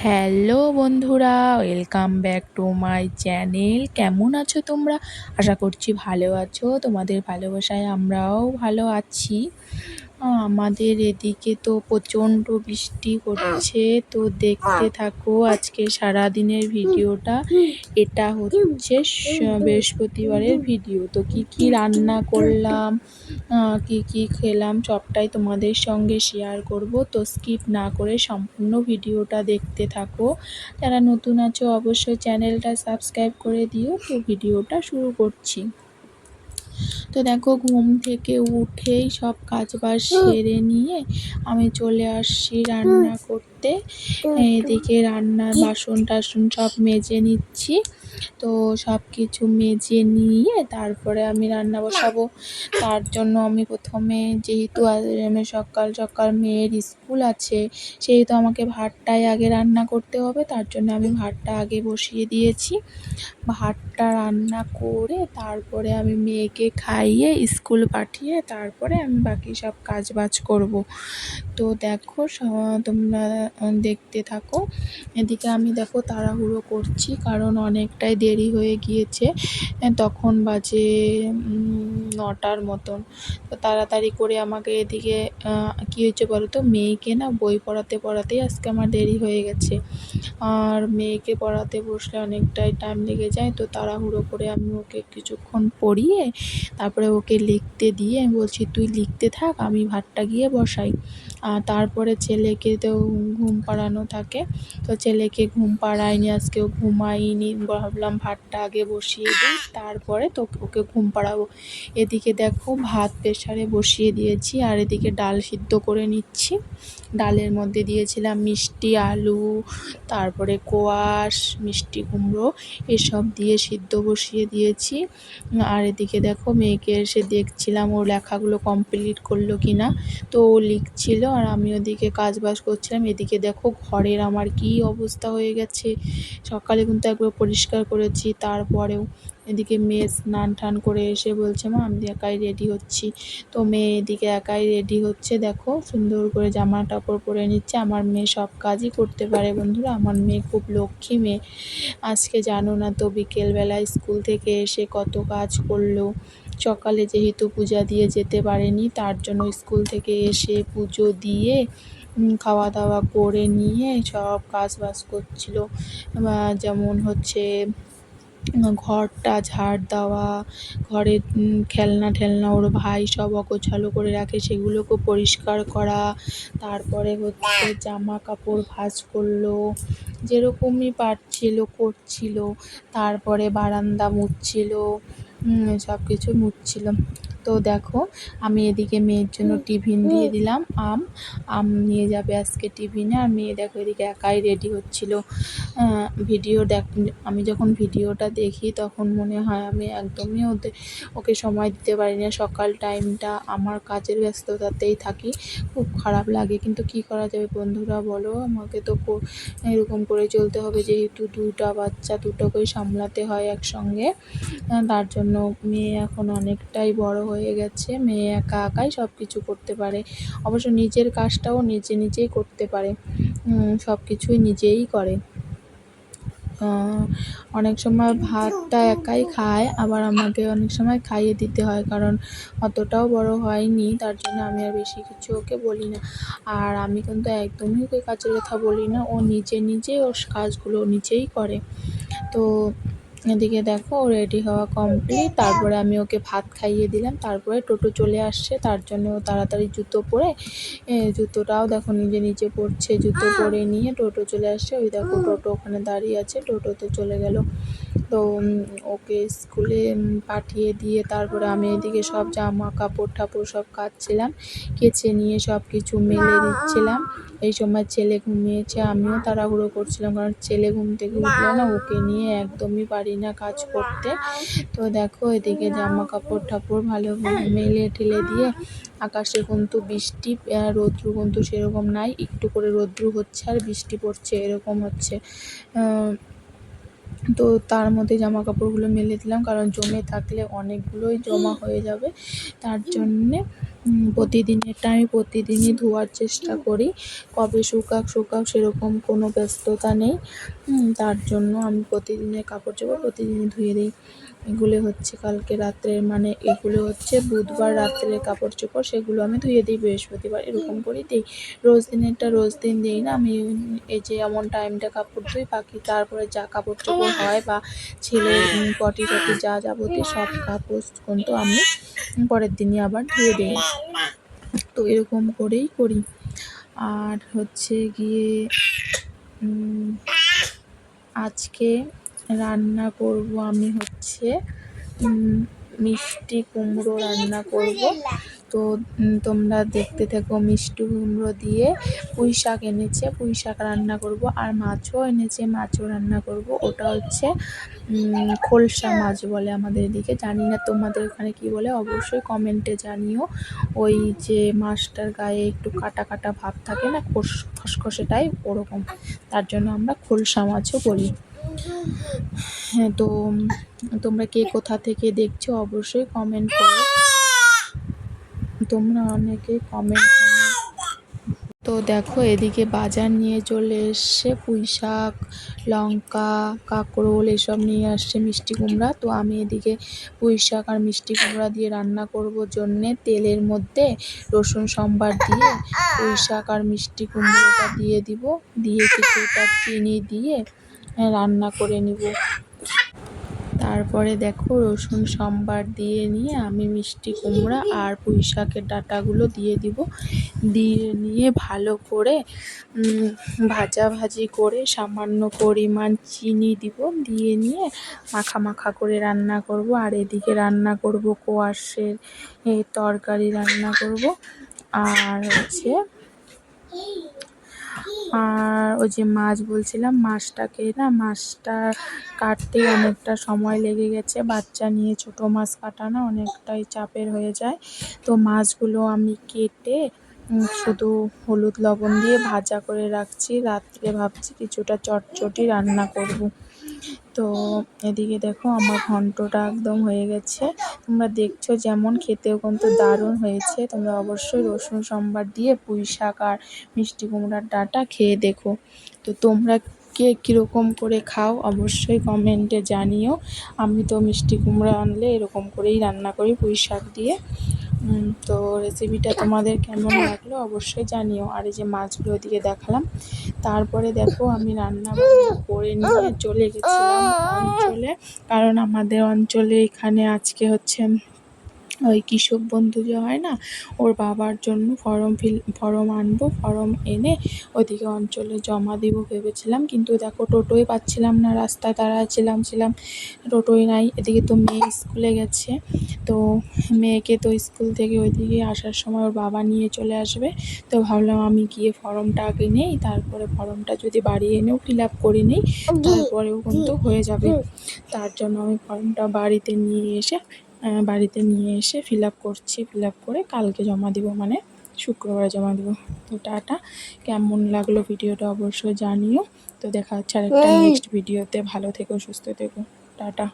Hello বন্ধুরা, welcome back to my channel. কেমন আছো তোমরা? আশা করছি ভালো আছো। তোমাদের ভালোবাসায় আমরাও ভালো আছি। আমাদের এদিকে তো প্রচণ্ড বৃষ্টি হচ্ছে, তো দেখতে থাকো আজকে সারাদিনের ভিডিওটা। এটা হচ্ছে বৃহস্পতিবারের ভিডিও। তো কি কি রান্না করলাম, কি কি খেলাম সবটাই তোমাদের সঙ্গে শেয়ার করব। তো স্কিপ না করে সম্পূর্ণ ভিডিওটা দেখতে থাকো। যারা নতুন আছো অবশ্যই চ্যানেলটা সাবস্ক্রাইব করে দিও। তো ভিডিওটা শুরু করছি। তো দেখো, ঘুম থেকে উঠেই সব কাজবাজ সেরে নিয়ে আমি চলে আসছি রান্না করতে। এদিকে রান্নার বাসন টাসন সব মেজে নিচ্ছি। তো সব কিছু মেজে নিয়ে তারপরে আমি রান্না বসাবো। তার জন্য আমি প্রথমে, যেহেতু সকাল সকাল মেয়ের স্কুল আছে, সেহেতু আমাকে ভাতটাই আগে রান্না করতে হবে। তার জন্য আমি ভাতটা আগে বসিয়ে দিয়েছি। ভাতটা রান্না করে তারপরে আমি মেয়েকে খাইয়ে স্কুল পাঠিয়ে তারপরে আমি বাকি সব কাজ বাজ করব। তো দেখো, তোমরা দেখতে থাকো। এদিকে আমি দেখো তাড়াহুড়ো করছি, কারণ অনেকটাই দেরি হয়ে গিয়েছে। তখন বাজে 9টার মতন। তো তাড়াতাড়ি করে আমাকে এদিকে কী হয়েছে বলো তো, মেয়েকে না বই পড়াতে পড়াতেই আজকে আমার দেরি হয়ে গেছে। আর মেয়েকে পড়াতে বসলে অনেকটাই টাইম লেগে যায়। তো তাড়াহুড়ো করে আমি ওকে কিছুক্ষণ পড়িয়ে তারপরে ওকে লিখতে দিয়ে আমি বলছি, তুই লিখতে থাক, আমি ভাতটা গিয়ে বসাই। তারপরে ছেলেকে তো ঘুম পাড়ানো থাকে। তো ছেলেকে ঘুম পাড়াইনি, আজকেও ঘুমাইনি। ভাবলাম ভাতটা আগে বসিয়ে দিই, তারপরে তো ওকে ঘুম পাড়াবো। এদিকে দেখো ভাত প্রেসারে বসিয়ে দিয়েছি, আর এদিকে ডাল সিদ্ধ করে নিচ্ছি। ডালের মধ্যে দিয়েছিলাম মিষ্টি আলু, তারপরে কোয়াশ, মিষ্টি কুমড়ো, এসব দিয়ে সিদ্ধ বসিয়ে দিয়েছি। আর এদিকে দেখো মেয়েকে এসে দেখছিলাম ওর লেখাগুলো কমপ্লিট করলো কি না। তো ও লিখছিল আর আমি ওদিকে কাজবাজ করছিলাম। এদিকে দেখো ঘরের আমার কী অবস্থা হয়ে গেছে। সকালে কিন্তু একবার পরিষ্কার করেছি, তারপরেও এদিকে মেয়ে স্নান টান করে এসে বলছে, মা আমি একাই রেডি হচ্ছি। তো মেয়ে এদিকে একাই রেডি হচ্ছে, দেখো সুন্দর করে জামা কাপড় পরে নিচ্ছে। আমার মেয়ে সব কাজই করতে পারে বন্ধুরা, আমার মেয়ে খুব লক্ষ্মী মেয়ে। আজকে জানো না তো, বিকেলবেলায় স্কুল থেকে এসে কত কাজ করলো। সকালে যেহেতু পূজা দিয়ে যেতে পারেনি, তার জন্য স্কুল থেকে এসে পুজো দিয়ে খাওয়া দাওয়া করে নিয়ে সব কাজ বাজ করছিল। যেমন হচ্ছে ঘরটা ঝাড় দেওয়া, ঘরের খেলনা টেলনা ওর ভাই সব অগোছালো করে রাখে, সেগুলোকে পরিষ্কার করা। তারপরে হচ্ছে জামা কাপড় ভাঁজ করলো, যেরকমই পারছিল করছিল। তারপরে বারান্দা মুছছিল, সব কিছু মুছছিল। তো দেখো, আমি এদিকে মেয়ের জন্য টিফিন দিয়ে দিলাম। আম নিয়ে যাবে আজকে টিফিনে। আর মেয়ে দেখো এদিকে একাই রেডি হচ্ছিল। আমি যখন ভিডিওটা দেখি তখন মনে হয় আমি একদমই ওকে সময় দিতে পারি না। সকাল টাইমটা আমার কাজের ব্যস্ততাতেই থাকি, খুব খারাপ লাগে। কিন্তু কি করা যাবে বন্ধুরা বলো, আমাকে তো এরকম করে চলতে হবে, যেহেতু দুটা বাচ্চা, দুটোকেই সামলাতে হয় একসঙ্গে। তার জন্য মেয়ে এখন অনেকটাই বড় হয়ে গেছে, মেয়ে একা একাই সব কিছু করতে পারে। অবশ্য নিজের কাজটাও নিজেই করতে পারে, সব কিছুই নিজেই করে। অনেক সময় ভাতটা একাই খায়, আবার আমাকে অনেক সময় খাইয়ে দিতে হয়, কারণ অতটাও বড় হয়নি, তার জন্য আমি আর বেশি কিছু ওকে বলি না। আর আমি কিন্তু একদমই ওকে কাজের কথা বলি না, ও নিজেই ওর কাজগুলো নিজেই করে। তো এদিকে দেখো রেডি হওয়া কমপ্লিট, তারপরে আমি ওকে ভাত খাইয়ে দিলাম। তারপরে টোটো চলে আসছে, তার জন্য তাড়াতাড়ি জুতো পরে, জুতোটাও দেখো নিজে পরছে। জুতো পরে নিয়ে টোটো চলে আসছে, ওই দেখো টোটো ওখানে দাঁড়িয়ে আছে, টোটোতে চলে গেল। তো ওকে স্কুলে পাঠিয়ে দিয়ে তারপরে আমি এদিকে সব জামা কাপড় টাপড় সব কাচছিলাম, কেচে নিয়ে সব কিছু মেলে দিচ্ছিলাম। এই সময় ছেলে ঘুমিয়েছে, আমিও তাড়াহুড়ো করছিলাম, কারণ ছেলে ঘুম থেকে উঠলে না ওকে নিয়ে একদমই পারি না কাজ করতে। তো দেখো এদিকে জামা কাপড় টাপড় ভালোভাবে মেলে ঠেলে দিয়ে, আকাশে কিন্তু বৃষ্টি, রৌদ্র কিন্তু সেরকম নাই, একটু করে রৌদ্র হচ্ছে আর বৃষ্টি পড়ছে, এরকম হচ্ছে। তো তার মধ্যে জামা কাপড়গুলো মেলে দিলাম, কারণ জমে থাকলে অনেকগুলোই জমা হয়ে যাবে, তার জন্যে প্রতিদিনেরটা আমি প্রতিদিনই ধোয়ার চেষ্টা করি। কবে শুকাক সেরকম কোনো ব্যস্ততা নেই। তার জন্য আমি প্রতিদিনের কাপড়-চোপড় প্রতিদিনই ধুয়ে দিই। এগুলো হচ্ছে কালকে রাত্রের, মানে এগুলো হচ্ছে বুধবার রাত্রের কাপড়-চোপড়, সেগুলো আমি ধুয়ে দিই বৃহস্পতিবার, এরকম করেই দিই। রোজ দিনেরটা রোজ দিন দিই না আমি। এই যে এমন টাইমটা কাপড় ধুই, বাকি তারপরে যা কাপড়-চোপড় হয় বা ছেলের পটি-টটি যা যাবতীয় সব কাপড় কিন্তু আমি পরের দিনই আবার ধুয়ে দিই। তো এরকম করেই করি। আর হচ্ছে গিয়ে আজকে রান্না করব আমি হচ্ছে মিষ্টি কুমড়ো রান্না করব। তো তোমরা দেখতে থাকো। মিষ্টি কুমড়ো দিয়ে পুঁই শাক এনেছে, পুঁই শাক রান্না করব। আর মাছও এনেছে, মাছও রান্না করব। ওটা হচ্ছে খোলসা মাছ বলে আমাদের এদিকে, জানি না তোমাদের ওখানে কি বলে, অবশ্যই কমেন্টে জানিও। ওই যে মাছটার গায়ে একটু কাটা কাটা ভাব থাকে না, খসখসে টাইপ ওরকম, তার জন্য আমরা খোলসা মাছও বলি। হ্যাঁ, তো তোমরা কে কোথা থেকে দেখছো অবশ্যই কমেন্ট করো। তোমরা অনেকেই কমেন্ট করো। তো দেখো এদিকে বাজার নিয়ে চলে এসছে, পুঁই শাক, লঙ্কা, কাঁকরোল এসব নিয়ে আসছে, মিষ্টি কুমড়া। তো আমি এদিকে পুঁই শাক আর মিষ্টি কুমড়া দিয়ে রান্না করব জন্যে তেলের মধ্যে রসুন সম্বার দিয়ে পুঁই শাক আর মিষ্টি কুমড়োটা দিয়ে দিব, দিয়ে কিছুটা চিনি দিয়ে রান্না করে নিব। তারপরে দেখো রসুন সম্বার দিয়ে নিয়ে আমি মিষ্টি কুমড়া আর পুঁই শাকের ডাঁটাগুলো দিয়ে দিব, দিয়ে নিয়ে ভালো করে ভাজাভাজি করে সামান্য পরিমাণ চিনি দিব, দিয়ে নিয়ে মাখা মাখা করে রান্না করব। আর এদিকে রান্না করব কোয়াশের তরকারি রান্না করব। আর হচ্ছে আর ওই যে মাছ বলছিলাম, মাছটা কাটতে অনেকটা সময় লেগে গেছে। বাচ্চা নিয়ে ছোটো মাছ কাটা না অনেকটাই চাপের হয়ে যায়। তো মাছগুলো আমি কেটে শুধু হলুদ লবণ দিয়ে ভাজা করে রাখছি। রাত্রে ভাবছি কিছুটা চটচটি রান্না করব। তো এদিকে দেখো আমার ঘন্টটা একদম হয়ে গেছে, তোমরা দেখছো যেমন, খেতেও কিন্তু দারুণ হয়েছে। তোমরা অবশ্যই রসুন সম্বার দিয়ে পুঁই শাক আর মিষ্টি কুমড়ার ডাঁটা খেয়ে দেখো। তো তোমরা কে কীরকম করে খাও অবশ্যই কমেন্টে জানিও। আমি তো মিষ্টি কুমড়া আনলে এরকম করেই রান্না করি পুঁই শাক দিয়ে। তো রেসিপিটা তোমাদের কেমন লাগলো অবশ্যই জানিও। আর এই যে মাছগুলো ওদিকে দেখালাম। তারপরে দেখো আমি রান্না বান্না করে নিয়ে চলে গেছিলাম অঞ্চলে, কারণ আমাদের অঞ্চলে এখানে আজকে হচ্ছে ওই কৃষক বন্ধু যে হয় না, ওর বাবার জন্য ফর্ম আনবো, ফর্ম এনে ওইদিকে অঞ্চলে জমা দিব ভেবেছিলাম। কিন্তু দেখো টোটোই পাচ্ছিলাম না, রাস্তায় দাঁড়াচ্ছিলাম টোটোই নাই। এদিকে তো মেয়ে স্কুলে গেছে, তো মেয়েকে তো স্কুল থেকে ওইদিকে আসার সময় ওর বাবা নিয়ে চলে আসবে। তো ভাবলাম আমি গিয়ে ফর্মটা আগে নেই, তারপরে ফর্মটা যদি বাড়ি এনেও ফিল আপ করে নিই তারপরেও কিন্তু হয়ে যাবে। তার জন্য আমি ফর্মটা বাড়িতে নিয়ে এসে ফিল আপ করছি। ফিল আপ করে কালকে জমা দিব, মানে শুক্রবারে জমা দিব। তো টাটা, কেমন লাগলো ভিডিওটা অবশ্যই জানিও। তো দেখা হচ্ছে আরেকটা নেক্সট ভিডিওতে। ভালো থেকো, সুস্থ থেকো, টাটা।